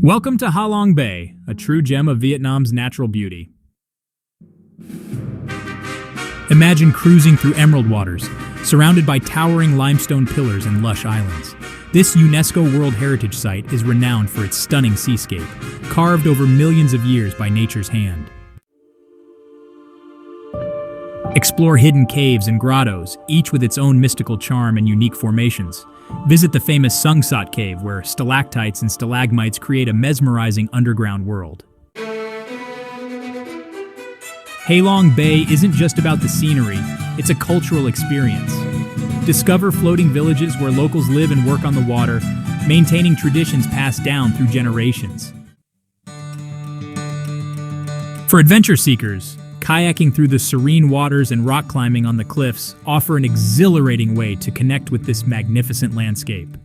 Welcome to Ha Long Bay, a true gem of Vietnam's natural beauty. Imagine cruising through emerald waters, surrounded by towering limestone pillars and lush islands. This UNESCO World Heritage Site is renowned for its stunning seascape, carved over millions of years by nature's hand. Explore hidden caves and grottos, each with its own mystical charm and unique formations. Visit the famous Sung Sat Cave, where stalactites and stalagmites create a mesmerizing underground world. Ha Long Bay isn't just about the scenery, it's a cultural experience. Discover floating villages where locals live and work on the water, maintaining traditions passed down through generations. For adventure seekers, kayaking through the serene waters and rock climbing on the cliffs offer an exhilarating way to connect with this magnificent landscape.